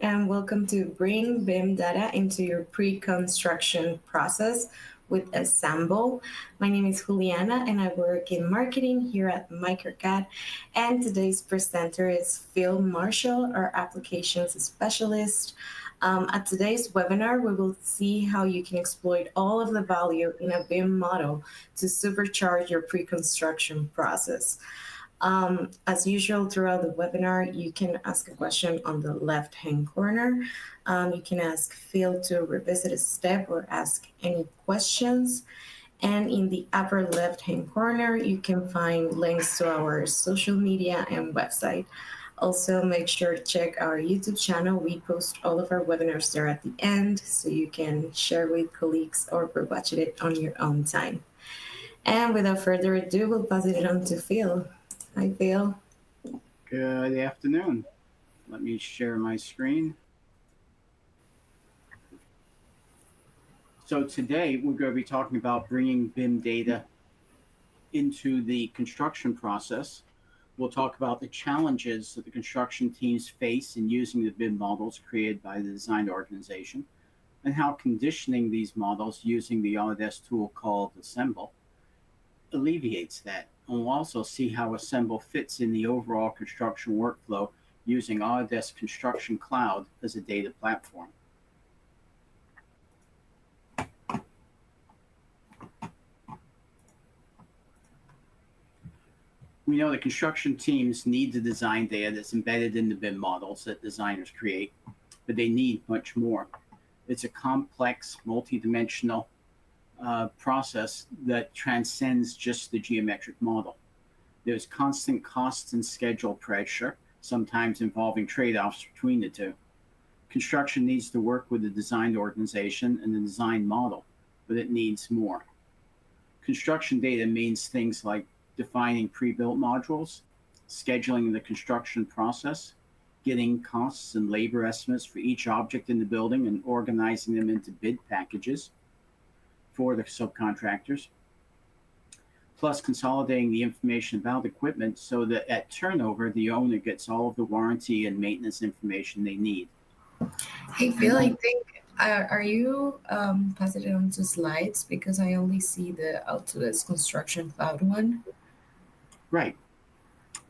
and welcome to Bring BIM Data into Your Pre-Construction Process with Assemble. My name is Juliana and I work in marketing here at MicroCAD. And today's presenter is Phil Marshall, our applications specialist. At today's webinar, we will see how you can exploit all of the value in a BIM model to supercharge your pre-construction process. As usual, throughout the webinar, you can ask a question on the left-hand corner. You can ask Phil to revisit a step or ask any questions. And in the upper left-hand corner, you can find links to our social media and website. Also, make sure to check our YouTube channel. We post all of our webinars there at the end, so you can share with colleagues or watch it on your own time. And without further ado, we'll pass it on to Phil. Hi, Phil. Good afternoon. Let me share my screen. So today we're going to be talking about bringing BIM data into the construction process. We'll talk about the challenges that the construction teams face in using the BIM models created by the design organization, and how conditioning these models using the Autodesk tool called Assemble alleviates that. And we'll also see how Assemble fits in the overall construction workflow using Autodesk Construction Cloud as a data platform. We know that construction teams need the design data that's embedded in the BIM models that designers create, but they need much more. It's a complex, multidimensional process that transcends just the geometric model. There's constant cost and schedule pressure, sometimes involving trade-offs between the two. Construction needs to work with the design organization and the design model, but it needs more. Construction data means things like defining pre-built modules, scheduling the construction process, getting costs and labor estimates for each object in the building and organizing them into bid packages for the subcontractors, plus consolidating the information about equipment so that at turnover, the owner gets all of the warranty and maintenance information they need. Hey, Phil, I think, are you passing it on to slides? Because I only see the Autodesk Construction Cloud one. Right.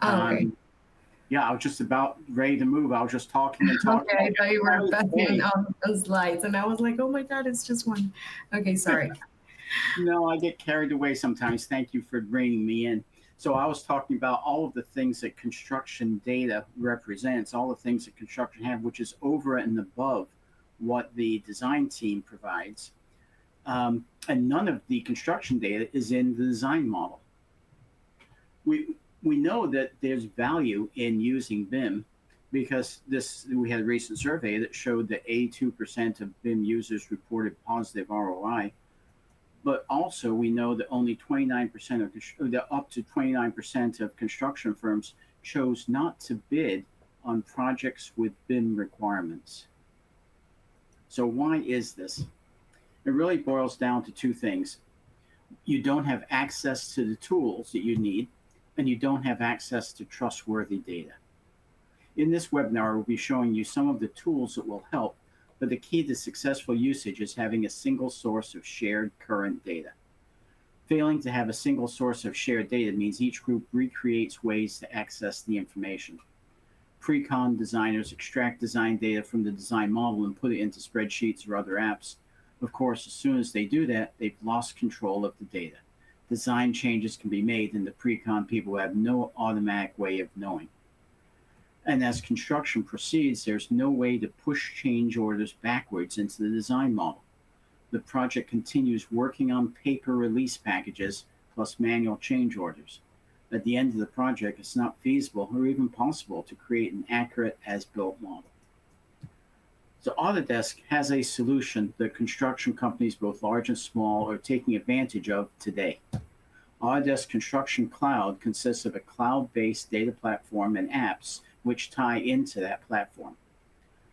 Oh, okay. Yeah, I was just about ready to move. I was just talking and talking. Okay, I thought you were passing on those slides, and I was like, oh my God, it's just one. Okay, sorry. No, I get carried away sometimes. Thank you for bringing me in. So I was talking about all of the things that construction data represents, all the things that construction have, which is over and above what the design team provides. And none of the construction data is in the design model. We know that there's value in using BIM because we had a recent survey that showed that 82% of BIM users reported positive ROI. But also we know that only 29% up to 29% of construction firms chose not to bid on projects with BIM requirements. So why is this? It really boils down to two things. You don't have access to the tools that you need, and you don't have access to trustworthy data. In this webinar, we'll be showing you some of the tools that will help, but the key to successful usage is having a single source of shared current data. Failing to have a single source of shared data means each group recreates ways to access the information. Pre-con designers extract design data from the design model and put it into spreadsheets or other apps. Of course, as soon as they do that, they've lost control of the data. Design changes can be made, and the pre-con people have no automatic way of knowing. And as construction proceeds, there's no way to push change orders backwards into the design model. The project continues working on paper release packages plus manual change orders. At the end of the project, it's not feasible or even possible to create an accurate as-built model. So Autodesk has a solution that construction companies, both large and small, are taking advantage of today. Autodesk Construction Cloud consists of a cloud-based data platform and apps which tie into that platform.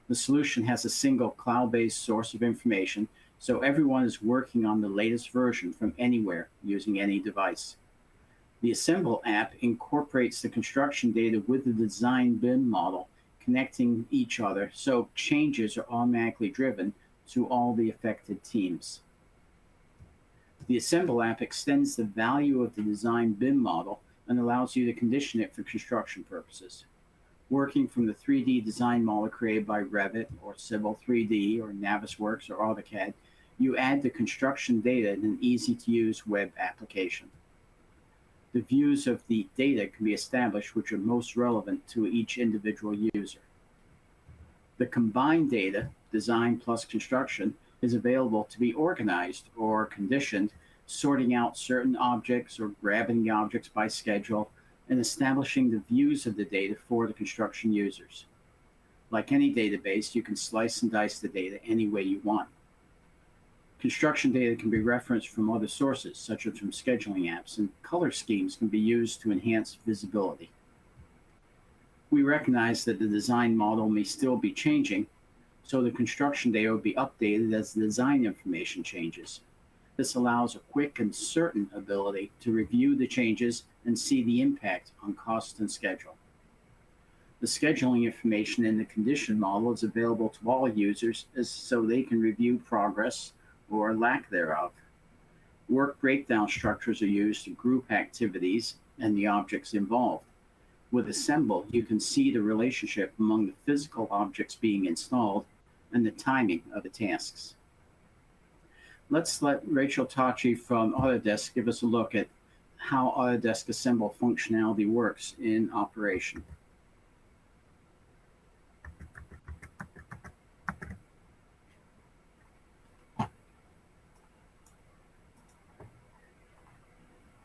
The solution has a single cloud-based source of information, so everyone is working on the latest version from anywhere using any device. The Assemble app incorporates the construction data with the design BIM model connecting each other so changes are automatically driven to all the affected teams. The Assemble app extends the value of the design BIM model and allows you to condition it for construction purposes. Working from the 3D design model created by Revit or Civil 3D or Navisworks or AutoCAD, you add the construction data in an easy-to-use web application. The views of the data can be established which are most relevant to each individual user. The combined data, design plus construction, is available to be organized or conditioned, sorting out certain objects or grabbing the objects by schedule, and establishing the views of the data for the construction users. Like any database, you can slice and dice the data any way you want. Construction data can be referenced from other sources, such as from scheduling apps, and color schemes can be used to enhance visibility. We recognize that the design model may still be changing, so the construction data will be updated as the design information changes. This allows a quick and certain ability to review the changes and see the impact on cost and schedule. The scheduling information in the condition model is available to all users so they can review progress or lack thereof. Work breakdown structures are used to group activities and the objects involved. With Assemble, you can see the relationship among the physical objects being installed and the timing of the tasks. Let's let Rachel Tachi from Autodesk give us a look at how Autodesk Assemble functionality works in operation.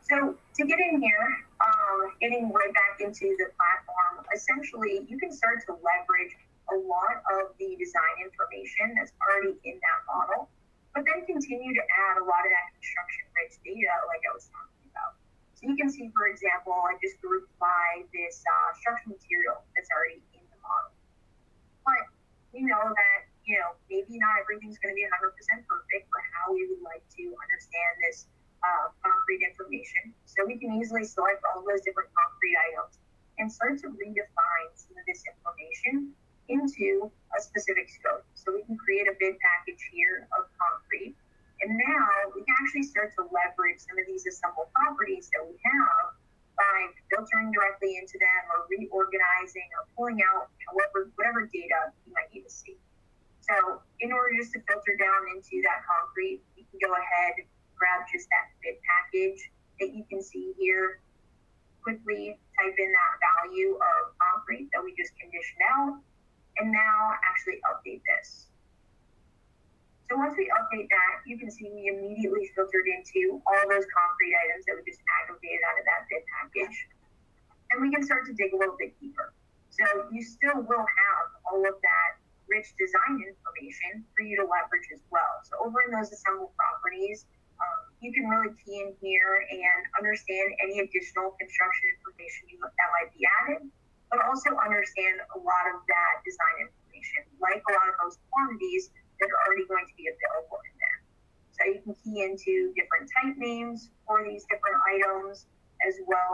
So to get in here, getting right back into the platform, essentially you can start to leverage a lot of the design information that's already in that model, but then continue to add a lot of that construction-rich data like I was talking about. So you can see, for example, I just grouped by this structural material that's already in the model. But we know that, maybe not everything's going to be 100% perfect for how we would like to understand this concrete information. So we can easily select all those different concrete items and start to redefine some of this information into a specific scope. So we can create a bid package here of concrete. And now we can actually start to leverage some of these assembled properties that we have by filtering directly into them or reorganizing or pulling out whatever data you might need to see. So in order just to filter down into that concrete, you can go ahead, grab just that bid package that you can see here, quickly type in that value of concrete that we just conditioned out, and now actually update this. So once we update that, you can see we immediately filtered into all those concrete items that we just aggregated out of that bid package. And we can start to dig a little bit deeper. So you still will have all of that rich design information for you to leverage as well. So over in those assembled properties, you can really key in here and understand any additional construction information that might be added, but also understand a lot of that design information, like a lot of those quantities that are already going to be available in there. So you can key into different type names for these different items, as well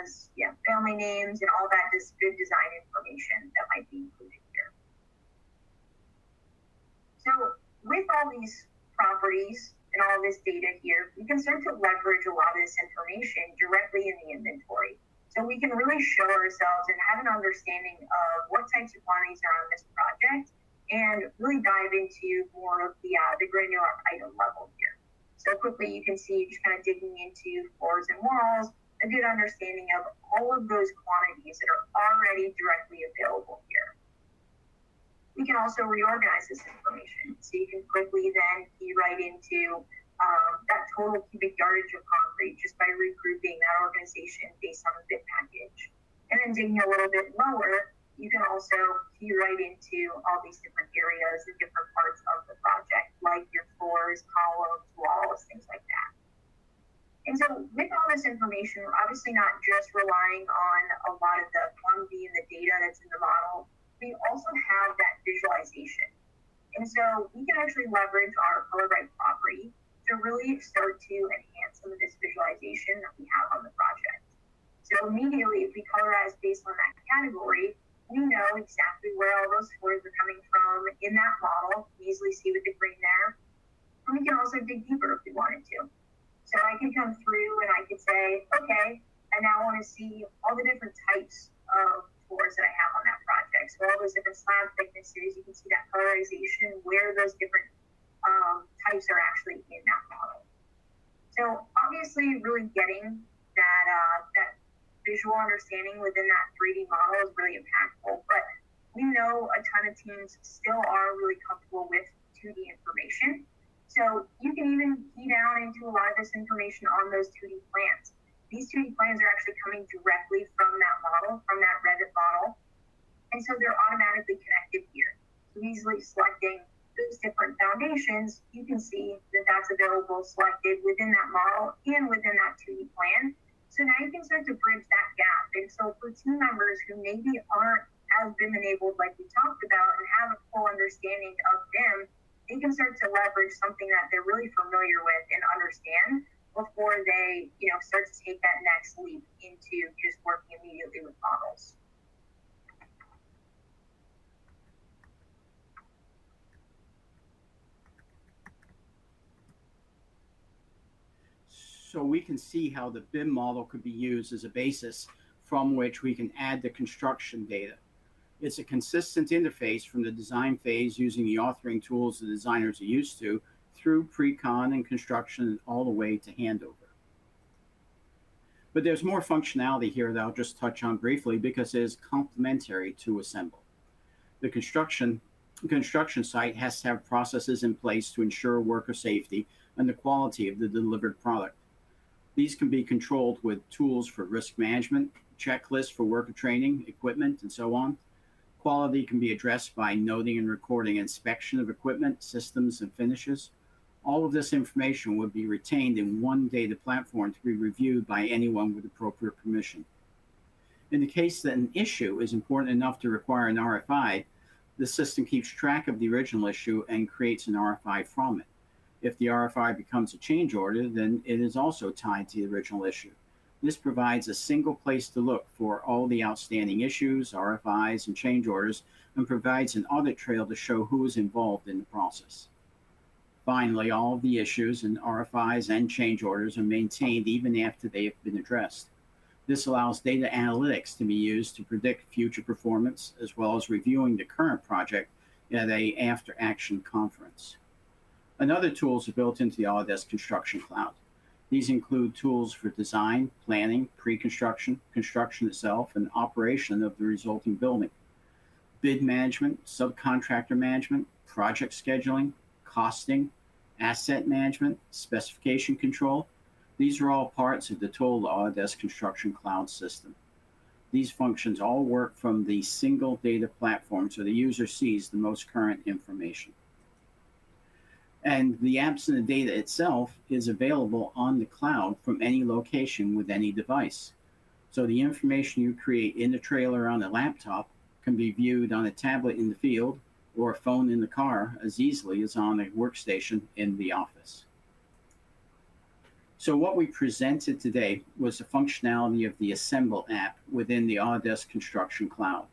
as family names and all that good design information that might be included here. So with all these properties and all this data here, we can start to leverage a lot of this information directly in the inventory. So we can really show ourselves and have an understanding of what types of quantities are on this project and really dive into more of the granular item level here. So quickly you can see just kind of digging into floors and walls, a good understanding of all of those quantities that are already directly available here. We can also reorganize this information. So you can quickly then key right into that total cubic yardage of concrete just by regrouping that organization based on the bid package. And then digging a little bit lower, you can also key right into all these different areas and different parts of the project, like your floors, columns, walls, things like that. And so with all this information, we're obviously not just relying on a lot of the quantity and the data that's in the model. We also have that visualization. And so we can actually leverage our color right property to really start to enhance some of this visualization that we have on the project. So immediately, if we colorize based on that category, we know exactly where all those floors are coming from in that model. We easily see with the green there. And we can also dig deeper if we wanted to. So I can come through and I could say, okay, I now want to see all the different types of floors that I have on that project. So all those different slab thicknesses, you can see that colorization, where those different types are actually in that model. So obviously really getting that visual understanding within that 3D model is really impactful, but we know a ton of teams still are really comfortable with 2D information. So you can even key down into a lot of this information on those 2D plans. These 2D plans are actually coming directly from that model, from that Revit model. And so they're automatically connected here. So easily selecting those different foundations, you can see that that's available selected within that model and within that 2D plan. So now you can start to bridge that gap. And so for team members who maybe aren't as BIM enabled like we talked about and have a full understanding of BIM, they can start to leverage something that they're really familiar with and understand before they, start to take that next leap into just working immediately with models. So we can see how the BIM model could be used as a basis from which we can add the construction data. It's a consistent interface from the design phase using the authoring tools the designers are used to through pre-con and construction and all the way to handover. But there's more functionality here that I'll just touch on briefly because it is complementary to Assemble. The construction site has to have processes in place to ensure worker safety and the quality of the delivered product. These can be controlled with tools for risk management, checklists for worker training, equipment, and so on. Quality can be addressed by noting and recording inspection of equipment, systems, and finishes. All of this information would be retained in one data platform to be reviewed by anyone with appropriate permission. In the case that an issue is important enough to require an RFI, the system keeps track of the original issue and creates an RFI from it. If the RFI becomes a change order, then it is also tied to the original issue. This provides a single place to look for all the outstanding issues, RFIs, and change orders, and provides an audit trail to show who is involved in the process. Finally, all of the issues and RFIs and change orders are maintained even after they have been addressed. This allows data analytics to be used to predict future performance, as well as reviewing the current project at an after-action conference. Another tools are built into the Autodesk Construction Cloud. These include tools for design, planning, pre-construction, construction itself, and operation of the resulting building. Bid management, subcontractor management, project scheduling, costing, asset management, specification control. These are all parts of the total Autodesk Construction Cloud system. These functions all work from the single data platform so the user sees the most current information. And the apps and the data itself is available on the cloud from any location with any device. So the information you create in the trailer on a laptop can be viewed on a tablet in the field or a phone in the car as easily as on a workstation in the office. So what we presented today was the functionality of the Assemble app within the Autodesk Construction Cloud.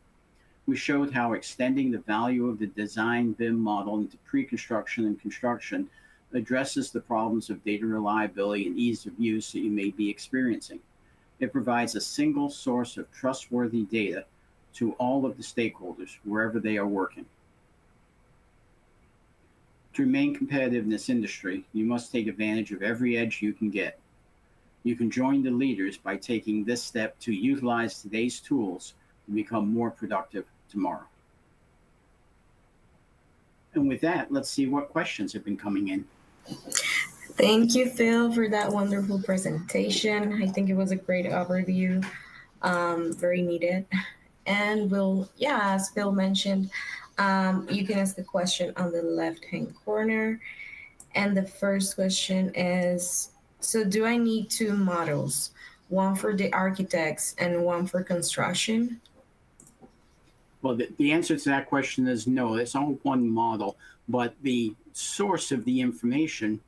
We showed how extending the value of the design BIM model into pre-construction and construction addresses the problems of data reliability and ease of use that you may be experiencing. It provides a single source of trustworthy data to all of the stakeholders wherever they are working. To remain competitive in this industry, you must take advantage of every edge you can get. You can join the leaders by taking this step to utilize today's tools to become more productive tomorrow. And with that, let's see what questions have been coming in. Thank you, Phil, for that wonderful presentation. I think it was a great overview, very needed. And as Phil mentioned, you can ask the question on the left-hand corner. And the first question is, so do I need two models, one for the architects and one for construction? Well, the answer to that question is no. It's all one model, but the source of the information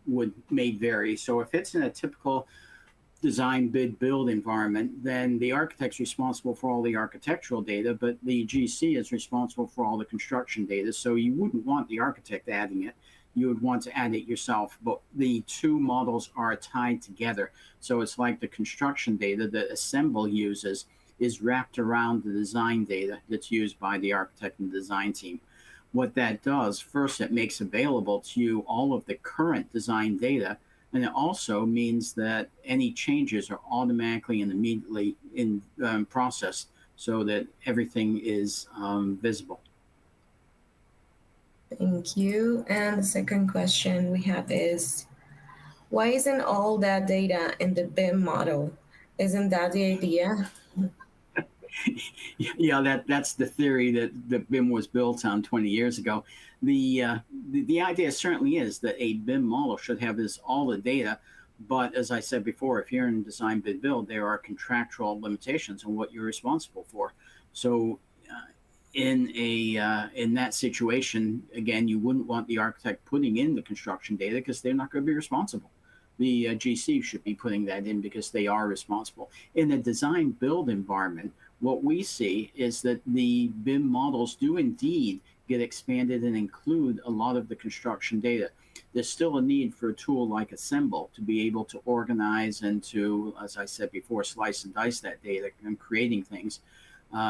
may vary. So if it's in a typical design, bid, build environment, then the architect's responsible for all the architectural data, but the GC is responsible for all the construction data. So you wouldn't want the architect adding it. You would want to add it yourself. But the two models are tied together. So it's like the construction data that Assemble uses is wrapped around the design data that's used by the architect and design team. What that does, first, it makes available to you all of the current design data. And it also means that any changes are automatically and immediately processed so that everything is visible. Thank you. And the second question we have is, why isn't all that data in the BIM model? Isn't that the idea? Yeah, that's the theory that BIM was built on 20 years ago. The idea certainly is that a BIM model should have all the data, but as I said before, if you're in design, bid, build, there are contractual limitations on what you're responsible for. So in that situation, again, you wouldn't want the architect putting in the construction data because they're not going to be responsible. The GC should be putting that in because they are responsible. In the design build environment, what we see is that the BIM models do indeed get expanded and include a lot of the construction data. There's still a need for a tool like Assemble to be able to organize and to, as I said before, slice and dice that data and creating things,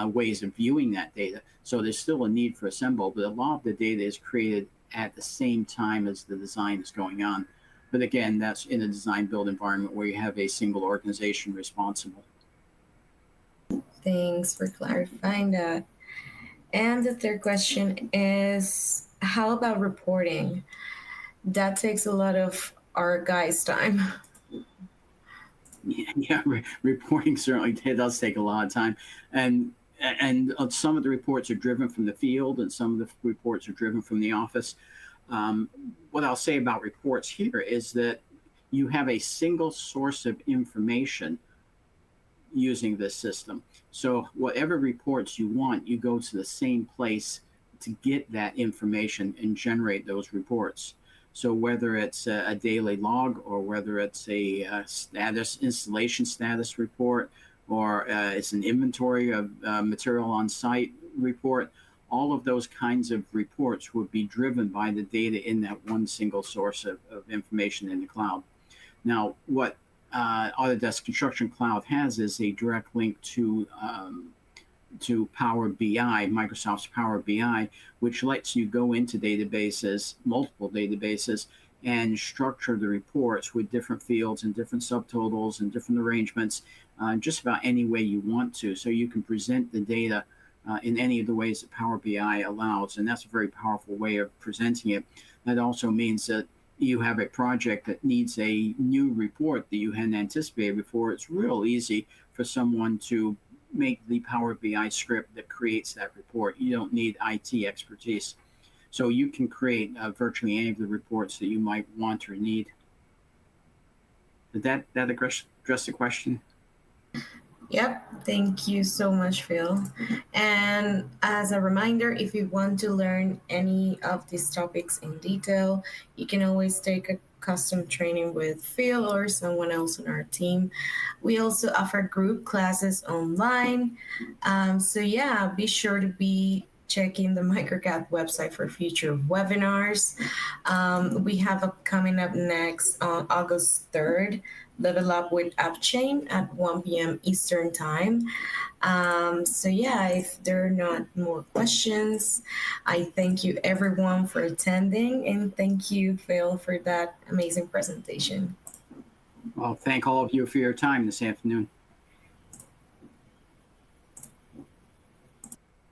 ways of viewing that data. So there's still a need for Assemble, but a lot of the data is created at the same time as the design is going on. But again, that's in a design build environment where you have a single organization responsible. Thanks for clarifying that. And the third question is, how about reporting? That takes a lot of our guys' time. Yeah, reporting certainly does take a lot of time. And some of the reports are driven from the field and some of the reports are driven from the office. What I'll say about reports here is that you have a single source of information using this system. So whatever reports you want, you go to the same place to get that information and generate those reports. So whether it's a daily log or whether it's a installation status report or it's an inventory of material on site report, all of those kinds of reports would be driven by the data in that one single source of information in the cloud. Now, what Autodesk Construction Cloud has is a direct link to Power BI, Microsoft's Power BI, which lets you go into databases, multiple databases, and structure the reports with different fields and different subtotals and different arrangements, just about any way you want to. So you can present the data in any of the ways that Power BI allows, and that's a very powerful way of presenting it. That also means that you have a project that needs a new report that you hadn't anticipated before. It's real easy for someone to make the Power BI script that creates that report. You don't need IT expertise. So you can create virtually any of the reports that you might want or need. Did that address the question? Yep, thank you so much, Phil. And as a reminder, if you want to learn any of these topics in detail, you can always take a custom training with Phil or someone else on our team. We also offer group classes online. So yeah, be sure to be checking the MicroCAD website for future webinars. We have a coming up next on August 3rd, Level Up with AppChain at 1 p.m. Eastern Time. So yeah, if there are not more questions, I thank you everyone for attending, and thank you, Phil, for that amazing presentation. Well, thank all of you for your time this afternoon.